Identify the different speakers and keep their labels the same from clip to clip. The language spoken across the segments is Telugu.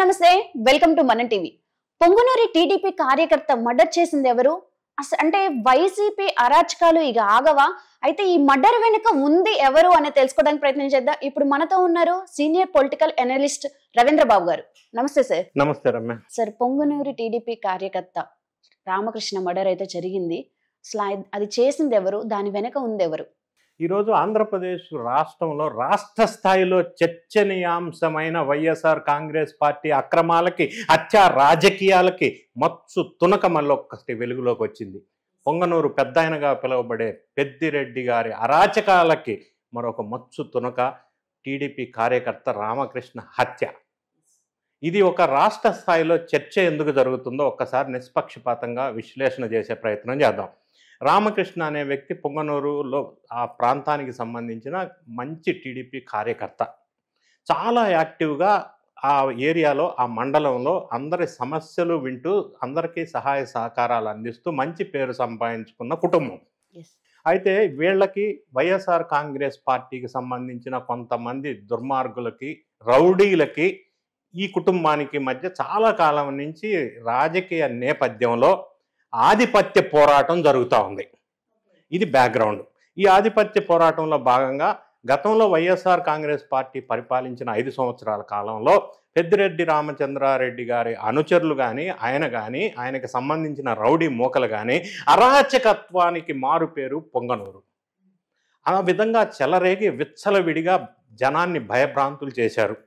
Speaker 1: నమస్తే వెల్కమ్ టు మన టీవీ. పొంగునూరి టీడీపీ కార్యకర్త మర్డర్ చేసింది ఎవరు? అంటే వైసీపీ అరాచకాలు ఇక ఆగవా? అయితే ఈ మర్డర్ వెనుక ఉంది ఎవరు అని తెలుసుకోవడానికి ప్రయత్నం చేద్దాం. ఇప్పుడు మనతో ఉన్నారు సీనియర్ పొలిటికల్ అనలిస్ట్ రవీంద్ర బాబు గారు. నమస్తే సార్.
Speaker 2: నమస్తే రమ్య.
Speaker 1: సార్, పొంగునూరి టీడీపీ కార్యకర్త రామకృష్ణ మర్డర్ అయితే జరిగింది. అసలు అది చేసింది ఎవరు? దాని వెనుక ఉంది ఎవరు?
Speaker 2: ఈరోజు ఆంధ్రప్రదేశ్ రాష్ట్రంలో రాష్ట్ర స్థాయిలో చర్చనీయాంశమైన వైఎస్ఆర్ కాంగ్రెస్ పార్టీ అక్రమాలకి, హత్యా రాజకీయాలకి మత్సు తునక మళ్ళొక్కటి వెలుగులోకి వచ్చింది. పొంగనూరు పెద్దాయనగా పిలువబడే పెద్దిరెడ్డి గారి అరాచకాలకి మరొక మత్సు తునక టీడీపీ కార్యకర్త రామకృష్ణ హత్య. ఇది ఒక రాష్ట్ర స్థాయిలో చర్చ ఎందుకు జరుగుతుందో ఒక్కసారి నిష్పక్షపాతంగా విశ్లేషణ చేసే ప్రయత్నం చేద్దాం. రామకృష్ణ అనే వ్యక్తి పొంగనూరులో ఆ ప్రాంతానికి సంబంధించిన మంచి టీడీపీ కార్యకర్త. చాలా యాక్టివ్గా ఆ ఏరియాలో, ఆ మండలంలో అందరి సమస్యలు వింటూ అందరికీ సహాయ సహకారాలు అందిస్తూ మంచి పేరు సంపాదించుకున్న కుటుంబం. అయితే వీళ్ళకి వైఎస్ఆర్ కాంగ్రెస్ పార్టీకి సంబంధించిన కొంతమంది దుర్మార్గులకి, రౌడీలకి ఈ కుటుంబానికి మధ్య చాలా కాలం నుంచి రాజకీయ నేపథ్యంలో ఆధిపత్య పోరాటం జరుగుతూ ఉంది. ఇది బ్యాక్గ్రౌండ్. ఈ ఆధిపత్య పోరాటంలో భాగంగా గతంలో వైఎస్ఆర్ కాంగ్రెస్ పార్టీ పరిపాలించిన 5 సంవత్సరాల కాలంలో పెద్దిరెడ్డి రామచంద్రారెడ్డి గారి అనుచరులు కానీ, ఆయనకి సంబంధించిన రౌడీ మూకలు కానీ అరాచకత్వానికి మారుపేరు పొంగనూరు. ఆ విధంగా చెలరేగి విచ్చలవిడిగా జనాన్ని భయభ్రాంతులు చేశారు.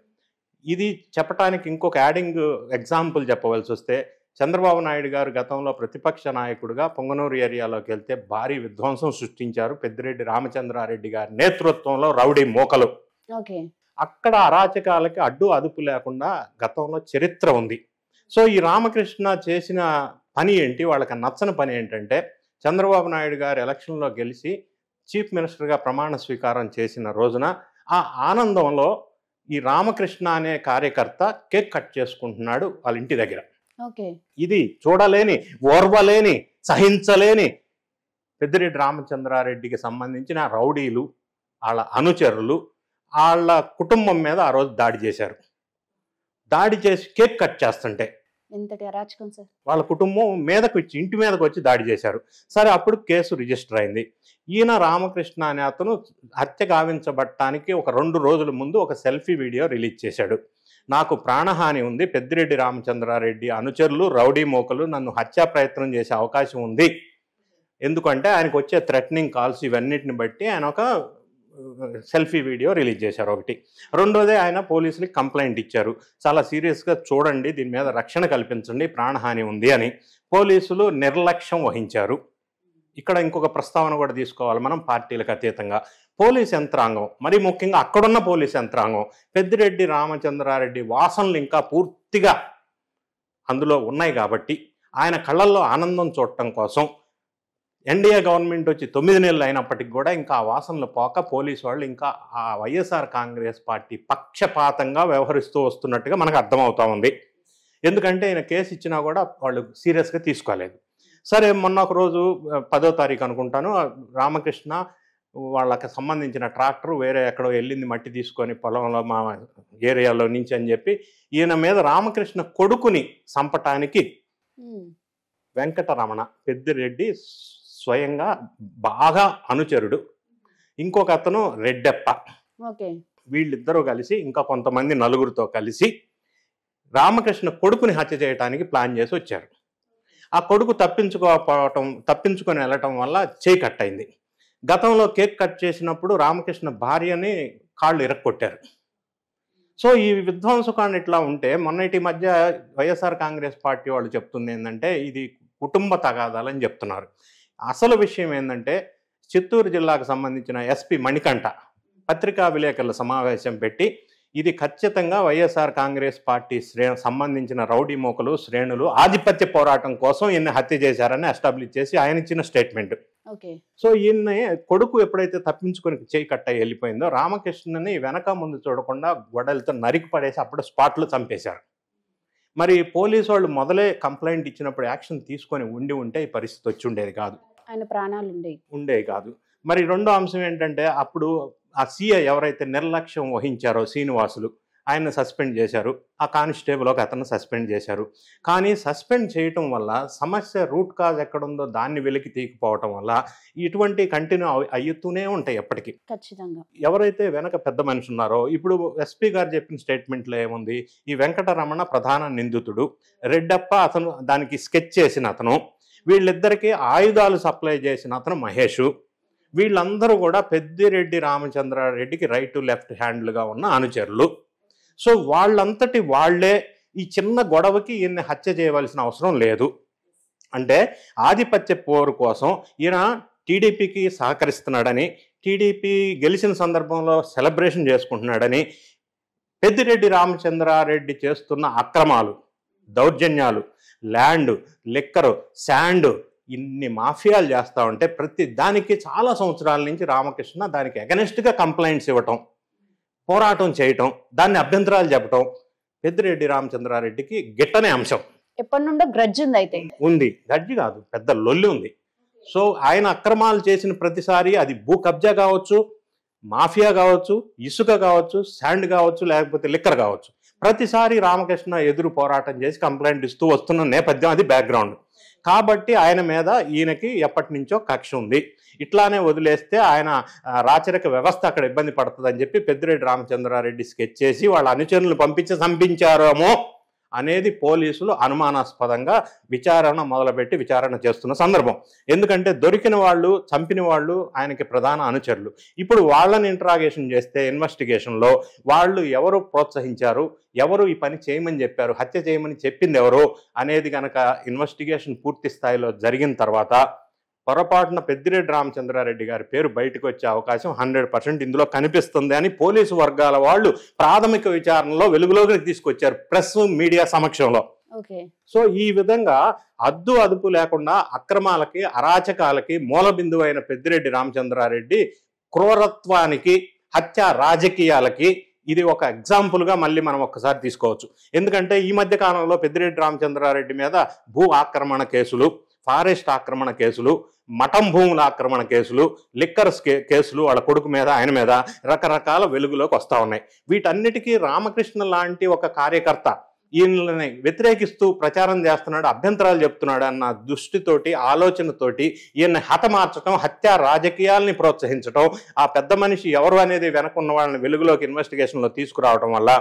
Speaker 2: ఇది చెప్పడానికి ఇంకొక యాడింగ్ ఎగ్జాంపుల్ చెప్పవలసి వస్తే, చంద్రబాబు నాయుడు గారు గతంలో ప్రతిపక్ష నాయకుడిగా పొంగనూరు ఏరియాలోకి వెళ్తే భారీ విధ్వంసం సృష్టించారు పెద్దిరెడ్డి రామచంద్రారెడ్డి గారి నేతృత్వంలో రౌడీ మోకలు. అక్కడ అరాచకాలకి అడ్డు అదుపు లేకుండా గతంలో చరిత్ర ఉంది. సో ఈ రామకృష్ణ చేసిన పని ఏంటి, వాళ్ళకి నచ్చని పని ఏంటంటే, చంద్రబాబు నాయుడు గారు ఎలక్షన్లో గెలిచి చీఫ్ మినిస్టర్గా ప్రమాణ స్వీకారం చేసిన రోజున ఆ ఆనందంలో ఈ రామకృష్ణ అనే కార్యకర్త కేక్ కట్ చేసుకుంటున్నాడు వాళ్ళ ఇంటి దగ్గర. ఇది చూడలేని, ఓర్వలేని, సహించలేని పెద్దిరెడ్డి రామచంద్రారెడ్డికి సంబంధించిన రౌడీలు, వాళ్ళ అనుచరులు, వాళ్ళ కుటుంబం మీద ఆ రోజు దాడి చేశారు. దాడి చేసి కేక్ కట్ చేస్తుంటే వాళ్ళ కుటుంబం ఇంటి మీదకి వచ్చి దాడి చేశారు. సరే, అప్పుడు కేసు రిజిస్టర్ అయింది. ఈయన రామకృష్ణ అనే అతను హత్య గావించబడటానికి ఒక 2 రోజుల ముందు ఒక సెల్ఫీ వీడియో రిలీజ్ చేశాడు. నాకు ప్రాణహాని ఉంది, పెద్దిరెడ్డి రామచంద్రారెడ్డి అనుచరులు, రౌడీ మోకలు నన్ను హత్యా ప్రయత్నం చేసే అవకాశం ఉంది. ఎందుకంటే ఆయనకు వచ్చే థ్రెటనింగ్ కాల్స్ ఇవన్నిటిని బట్టి ఆయన ఒక సెల్ఫీ వీడియో రిలీజ్ చేశారు. ఒకటి. రెండోదే, ఆయన పోలీసులకి కంప్లైంట్ ఇచ్చారు, చాలా సీరియస్గా చూడండి, దీని మీద రక్షణ కల్పించండి, ప్రాణహాని ఉంది అని. పోలీసులు నిర్లక్ష్యం వహించారు. ఇక్కడ ఇంకొక ప్రస్తావన కూడా తీసుకోవాలి మనం, పార్టీలకు అతీతంగా. పోలీస్ యంత్రాంగం, మరి ముఖ్యంగా అక్కడున్న పోలీస్ యంత్రాంగం పెద్దిరెడ్డి రామచంద్రారెడ్డి వాసనలు ఇంకా పూర్తిగా అందులో ఉన్నాయి కాబట్టి ఆయన కళ్ళల్లో ఆనందం చూడటం కోసం ఎన్డీఏ గవర్నమెంట్ వచ్చి 9 నెలలు అయినప్పటికీ కూడా ఇంకా ఆ వాసనలు పోక పోలీసు వాళ్ళు ఇంకా ఆ వైఎస్ఆర్ కాంగ్రెస్ పార్టీ పక్షపాతంగా వ్యవహరిస్తూ వస్తున్నట్టుగా మనకు అర్థమవుతా ఉంది. ఎందుకంటే ఆయన కేసు ఇచ్చినా కూడా వాళ్ళు సీరియస్గా తీసుకోలేదు. సరే, మొన్న ఒక రోజు 10వ తారీఖు అనుకుంటాను, రామకృష్ణ వాళ్ళకి సంబంధించిన ట్రాక్టర్ వేరే ఎక్కడో వెళ్ళింది మట్టి తీసుకొని పొలంలో మా ఏరియాలో నుంచి అని చెప్పి ఈయన మీద రామకృష్ణ కొడుకుని చంపటానికి వెంకటరమణ, పెద్దిరెడ్డి స్వయంగా బాగా అనుచరుడు, ఇంకొక అతను రెడ్డెప్ప, వీళ్ళిద్దరూ కలిసి ఇంకా కొంతమంది నలుగురితో కలిసి రామకృష్ణ కొడుకుని హత్య చేయడానికి ప్లాన్ చేసి వచ్చారు. ఆ కొడుకు తప్పించుకొని వెళ్ళటం వల్ల చేయి కట్ అయింది. గతంలో కేక్ కట్ చేసినప్పుడు రామకృష్ణ భార్యని కాళ్ళు ఇరక్కొట్టారు. సో ఈ విధ్వంసకాండ ఇట్లా ఉంటే, మొన్నటి మధ్య వైఎస్ఆర్ కాంగ్రెస్ పార్టీ వాళ్ళు చెప్తుంది ఏంటంటే ఇది కుటుంబ తగాదాలని చెప్తున్నారు. అసలు విషయం ఏంటంటే, చిత్తూరు జిల్లాకు సంబంధించిన ఎస్పీ మణికంఠ పత్రికా విలేకరుల సమావేశం పెట్టి ఇది ఖచ్చితంగా వైఎస్ఆర్ కాంగ్రెస్ పార్టీ సంబంధించిన రౌడీ మోకలు, శ్రేణులు ఆధిపత్య పోరాటం కోసం ఈయన హత్య చేశారని ఎస్టాబ్లిష్ చేసి ఆయన ఇచ్చిన స్టేట్మెంట్. సో ఈయన కొడుకు ఎప్పుడైతే తప్పించుకొని చేయి కట్ట వెళ్ళిపోయిందో, రామకృష్ణని వెనక ముందు చూడకుండా గొడవలతో నరికి పడేసి అప్పుడు స్పాట్లో చంపేశారు. మరి పోలీసు వాళ్ళు మొదలే కంప్లైంట్ ఇచ్చినప్పుడు యాక్షన్ తీసుకొని ఉంటే ఈ పరిస్థితి వచ్చి ఉండేది కాదు,
Speaker 1: ఆయన ప్రాణాలు
Speaker 2: ఉండేవి కాదు. మరి రెండో అంశం ఏంటంటే, అప్పుడు ఆ సీఐ ఎవరైతే నిర్లక్ష్యం వహించారో శ్రీనివాసులు, ఆయన సస్పెండ్ చేశారు. ఆ కానిస్టేబుల్ ఒక అతను సస్పెండ్ చేశారు. కానీ సస్పెండ్ చేయటం వల్ల సమస్య రూట్ కాజ్ ఎక్కడుందో దాన్ని వెలికి తీయకపోవటం వల్ల ఇటువంటి కంటిన్యూ అయ్యుతూనే ఉంటాయి ఎప్పటికీ.
Speaker 1: ఖచ్చితంగా.
Speaker 2: ఎవరైతే వెనక పెద్ద మనిషి ఉన్నారో, ఇప్పుడు ఎస్పీ గారు చెప్పిన స్టేట్మెంట్లో ఏముంది, ఈ వెంకటరమణ ప్రధాన నిందితుడు, రెడ్డప్ప అతను దానికి స్కెచ్ చేసిన అతను, వీళ్ళిద్దరికీ ఆయుధాలు సప్లై చేసిన అతను మహేష్. వీళ్ళందరూ కూడా పెద్దిరెడ్డి రామచంద్రారెడ్డికి రైట్ లెఫ్ట్ హ్యాండ్లుగా ఉన్న అనుచరులు. సో వాళ్ళంతటి వాళ్లే ఈ చిన్న గొడవకి ఈయన్ని హత్య చేయవలసిన అవసరం లేదు. అంటే ఆధిపత్య పోరు కోసం ఈయన టీడీపీకి సహకరిస్తున్నాడని, టీడీపీ గెలిచిన సందర్భంలో సెలబ్రేషన్ చేసుకుంటున్నాడని, పెద్దిరెడ్డి రామచంద్రారెడ్డి చేస్తున్న అక్రమాలు, దౌర్జన్యాలు, ల్యాండ్, లిక్కరు, శాండ్, ఇన్ని మాఫియాలు చేస్తూ ఉంటే ప్రతి దానికి చాలా సంవత్సరాల నుంచి రామకృష్ణ దానికి అగెనిస్ట్గా కంప్లైంట్స్ ఇవ్వటం, పోరాటం చేయటం, దాన్ని అభ్యంతరాలు చెప్పటం పెద్దిరెడ్డి రామచంద్రారెడ్డికి గిట్టనే అంశం.
Speaker 1: ఎప్పటి నుండో గ్రడ్జ్ ఉంది. అయితే
Speaker 2: ఉంది, గడ్డి కాదు, పెద్ద లొల్లి ఉంది. సో ఆయన అక్రమాలు చేసిన ప్రతిసారి అది భూ కబ్జా కావచ్చు, మాఫియా కావచ్చు, ఇసుక కావచ్చు, శాండ్ కావచ్చు, లేకపోతే లిక్కర్ కావచ్చు, ప్రతిసారి రామకృష్ణ ఎదురు పోరాటం చేసి కంప్లైంట్ ఇస్తూ వస్తున్న నేపథ్యం, అది బ్యాక్గ్రౌండ్. కాబట్టి ఆయన మీద ఈయనకి ఎప్పటి నుంచో కక్ష ఉంది. ఇట్లానే వదిలేస్తే ఆయన రాచరిక వ్యవస్థ అక్కడ ఇబ్బంది పడుతుందని చెప్పి పెద్దిరెడ్డి రామచంద్రారెడ్డి స్కెచ్ చేసి వాళ్ళ అనుచరులను పంపించి చంపించారేమో అనేది పోలీసులు అనుమానాస్పదంగా మొదలుపెట్టి విచారణ చేస్తున్న సందర్భం. ఎందుకంటే దొరికిన వాళ్ళు, చంపిన వాళ్ళు ఆయనకి ప్రధాన అనుచరులు. ఇప్పుడు వాళ్ళని ఇంట్రాగేషన్ చేస్తే ఇన్వెస్టిగేషన్లో వాళ్ళు ఎవరు ప్రోత్సహించారు, ఎవరు ఈ పని చేయమని చెప్పారు, హత్య చేయమని చెప్పింది ఎవరు అనేది కనుక ఇన్వెస్టిగేషన్ పూర్తి స్థాయిలో జరిగిన తర్వాత పొరపాటున పెద్దిరెడ్డి రామచంద్రారెడ్డి గారి పేరు బయటకు వచ్చే అవకాశం 100% ఇందులో కనిపిస్తుంది అని పోలీసు వర్గాల వాళ్ళు ప్రాథమిక విచారణలో వెలుగులోకి తీసుకొచ్చారు ప్రెస్ మీడియా సమక్షంలో. సో ఈ విధంగా అద్దు అదుపు లేకుండా అక్రమాలకి, అరాచకాలకి మూల బిందువు అయిన పెద్దిరెడ్డి రామచంద్రారెడ్డి క్రూరత్వానికి, హత్య రాజకీయాలకి ఇది ఒక ఎగ్జాంపుల్గా మళ్ళీ మనం ఒక్కసారి తీసుకోవచ్చు. ఎందుకంటే ఈ మధ్య కాలంలో పెద్దిరెడ్డి రామచంద్రారెడ్డి మీద భూ ఆక్రమణ కేసులు, ఫారెస్ట్ ఆక్రమణ కేసులు, మఠం భూముల ఆక్రమణ కేసులు, లిక్కర్స్ కేసులు వాళ్ళ కొడుకు మీద, ఆయన మీద రకరకాల వెలుగులోకి వస్తూ ఉన్నాయి. వీటన్నిటికీ రామకృష్ణ లాంటి ఒక కార్యకర్త ఈయనని వ్యతిరేకిస్తూ ప్రచారం చేస్తున్నాడు, అభ్యంతరాలు చెప్తున్నాడు అన్న దృష్టితోటి, ఆలోచనతోటి ఈయన్ని హతమార్చడం, హత్య రాజకీయాల్ని ప్రోత్సహించడం, ఆ పెద్ద మనిషి ఎవరు అనేది వెనకున్న వాళ్ళని వెలుగులోకి ఇన్వెస్టిగేషన్లో తీసుకురావడం వల్ల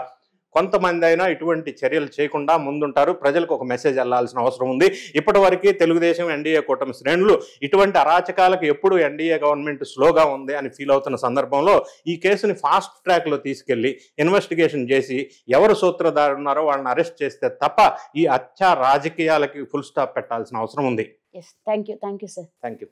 Speaker 2: కొంతమంది అయినా ఇటువంటి చర్యలు చేయకుండా ముందుంటారు. ప్రజలకు ఒక మెసేజ్ వెళ్లాల్సిన అవసరం ఉంది. ఇప్పటి వరకు తెలుగుదేశం, ఎన్డీఏ కూటమి శ్రేణులు ఇటువంటి అరాచకాలకు ఎప్పుడు ఎన్డీఏ గవర్నమెంట్ స్లోగా ఉంది అని ఫీల్ అవుతున్న సందర్భంలో ఈ కేసుని ఫాస్ట్ ట్రాక్లో తీసుకెళ్లి ఇన్వెస్టిగేషన్ చేసి ఎవరు సూత్రధారులు ఉన్నారో వాళ్ళని అరెస్ట్ చేస్తే తప్ప ఈ హత్య రాజకీయాలకి ఫుల్ స్టాప్ పెట్టాల్సిన అవసరం ఉంది.
Speaker 1: Thank you sir.
Speaker 2: Thank you.